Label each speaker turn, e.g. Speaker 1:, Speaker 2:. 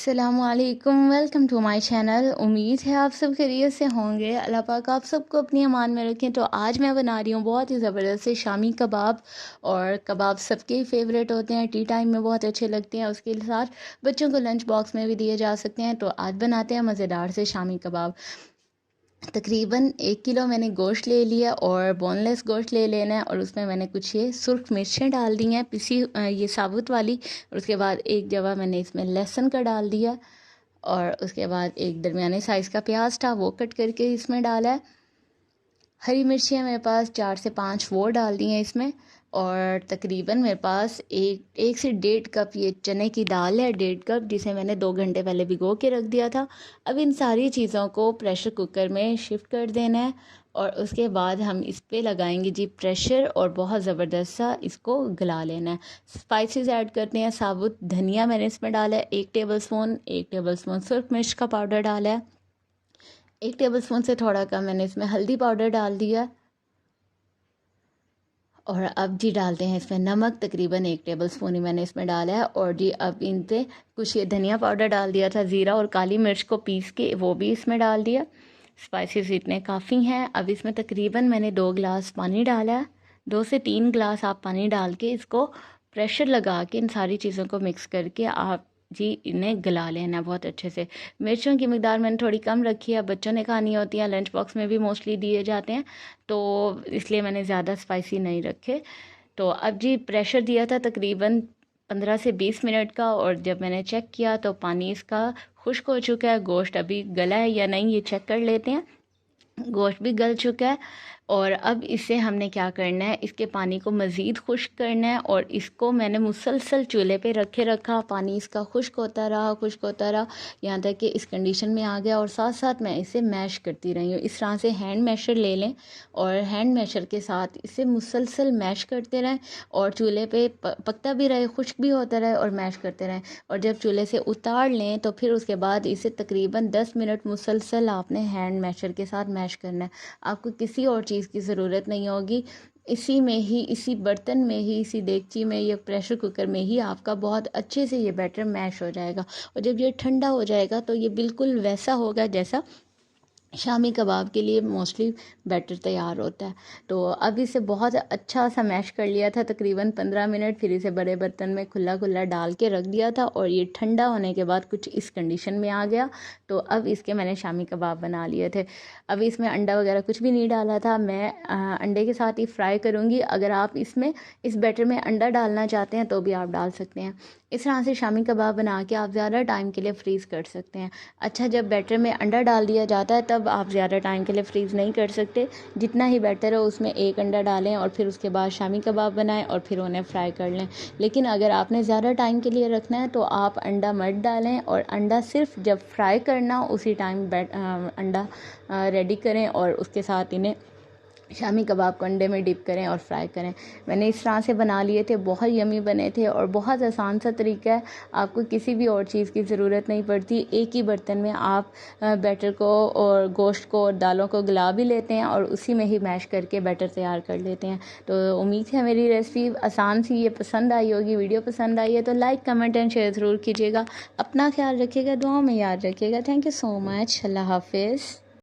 Speaker 1: अस्सलामुअलैकुम, welcome to my channel. उम्मीद है आप सब खैरियत से होंगे। अल्लाह पाक आप सबको अपनी अमान में रखें। तो आज मैं बना रही हूँ बहुत ही ज़बरदस्त से शामी कबाब। और कबाब सबके ही फेवरेट होते हैं, टी टाइम में बहुत अच्छे लगते हैं। उसके साथ बच्चों को लंच बॉक्स में भी दिए जा सकते हैं। तो आज बनाते हैं मज़ेदार से शामी कबाब। तकरीबन 1 किलो मैंने गोश्त ले लिया और बोनलेस गोश्त ले लेना है। और उसमें मैंने कुछ ये सुर्ख मिर्चें डाल दी हैं पिसी, ये साबुत वाली। और उसके बाद एक जवा मैंने इसमें लहसुन का डाल दिया। और उसके बाद एक दरमियाने साइज़ का प्याज था, वो कट करके इसमें डाला है। हरी मिर्चियाँ मेरे पास 4 से 5 वो डाल दी हैं इसमें। और तकरीबन मेरे पास एक से 1.5 कप ये चने की दाल है, 1.5 कप, जिसे मैंने 2 घंटे पहले भिगो के रख दिया था। अब इन सारी चीज़ों को प्रेशर कुकर में शिफ्ट कर देना है। और उसके बाद हम इस पे लगाएंगे जी प्रेशर और बहुत ज़बरदस्त सा इसको गला लेना है। स्पाइसेस ऐड करते हैं। साबुत धनिया मैंने इसमें डाला है 1 टेबलस्पून सुर्ख मिर्च का पाउडर डाला है। 1 टेबलस्पून से थोड़ा कम मैंने इसमें हल्दी पाउडर डाल दिया। और अब जी डालते हैं इसमें नमक, तकरीबन 1 टेबलस्पून ही मैंने इसमें डाला है। और जी अब इन पे कुछ ये धनिया पाउडर डाल दिया था, ज़ीरा और काली मिर्च को पीस के वो भी इसमें डाल दिया। स्पाइसेस इतने काफ़ी हैं। अब इसमें तकरीबन मैंने 2 गिलास पानी डाला है। 2 से 3 गिलास आप पानी डाल के इसको प्रेशर लगा के इन सारी चीज़ों को मिक्स करके आप जी इन्हें गला लेना बहुत अच्छे से। मिर्चों की मिकदार मैंने थोड़ी कम रखी है, बच्चों ने खानी होती है, लंच बॉक्स में भी मोस्टली दिए जाते हैं, तो इसलिए मैंने ज़्यादा स्पाइसी नहीं रखे। तो अब जी प्रेशर दिया था तकरीबन 15 से 20 मिनट का। और जब मैंने चेक किया तो पानी इसका खुश्क हो चुका है। गोश्त अभी गला है या नहीं ये चेक कर लेते हैं। गोश्त भी गल चुका है। और अब इसे हमने क्या करना है, इसके पानी को मज़ीद खुश्क करना है। और इसको मैंने मुसलसल चूल्हे पे रखा। पानी इसका खुश्क होता रहा यहाँ तक कि इस कंडीशन में आ गया। और साथ साथ मैं इसे मैश करती रही हूँ। इस तरह से हैंड मैशर ले लें और हैंड मैशर के साथ इसे मुसलसल मैश करते रहें। और चूल्हे पे पकता भी रहे, खुश्क भी होता रहे और मैश करते रहें। और जब चूल्हे से उतार लें तो फिर उसके बाद इसे तकरीबन 10 मिनट मुसलसल आपने हैंड मैशर के साथ मैश करना है। आपको किसी और चीज़ की ज़रूरत नहीं होगी। इसी में ही, इसी बर्तन में ही, इसी देगची में, या प्रेशर कुकर में ही आपका बहुत अच्छे से ये बैटर मैश हो जाएगा। और जब ये ठंडा हो जाएगा तो ये बिल्कुल वैसा होगा जैसा शामी कबाब के लिए मोस्टली बैटर तैयार होता है। तो अब इसे बहुत अच्छा सा मैश कर लिया था तकरीबन 15 मिनट। फिर इसे बड़े बर्तन में खुला खुला डाल के रख दिया था। और ये ठंडा होने के बाद कुछ इस कंडीशन में आ गया। तो अब इसके मैंने शामी कबाब बना लिए थे। अब इसमें अंडा वगैरह कुछ भी नहीं डाला था। मैं अंडे के साथ ही फ्राई करूँगी। अगर आप इसमें इस बैटर में अंडा डालना चाहते हैं तो भी आप डाल सकते हैं। इस तरह से शामी कबाब बना के आप ज़्यादा टाइम के लिए फ्रीज़ कर सकते हैं। अच्छा, जब बैटर में अंडा डाल दिया जाता है तब आप ज़्यादा टाइम के लिए फ्रीज़ नहीं कर सकते। जितना ही बैटर है उसमें एक अंडा डालें और फिर उसके बाद शामी कबाब बनाएं और फिर उन्हें फ्राई कर लें। लेकिन अगर आपने ज़्यादा टाइम के लिए रखना है तो आप अंडा मत डालें। और अंडा सिर्फ जब फ्राई करना उसी टाइम अंडा रेडी करें और उसके साथ इन्हें शामी कबाब को अंडे में डिप करें और फ्राई करें। मैंने इस तरह से बना लिए थे, बहुत यमी बने थे। और बहुत आसान सा तरीका है, आपको किसी भी और चीज़ की ज़रूरत नहीं पड़ती। एक ही बर्तन में आप बैटर को और गोश्त को और दालों को गला भी लेते हैं और उसी में ही मैश करके बैटर तैयार कर लेते हैं। तो उम्मीद है मेरी रेसिपी आसान सी ये पसंद आई होगी। वीडियो पसंद आई है तो लाइक, कमेंट एंड शेयर ज़रूर कीजिएगा। अपना ख्याल रखिएगा, दुआओं में याद रखिएगा। Thank you so much. अल्लाह हाफिज़।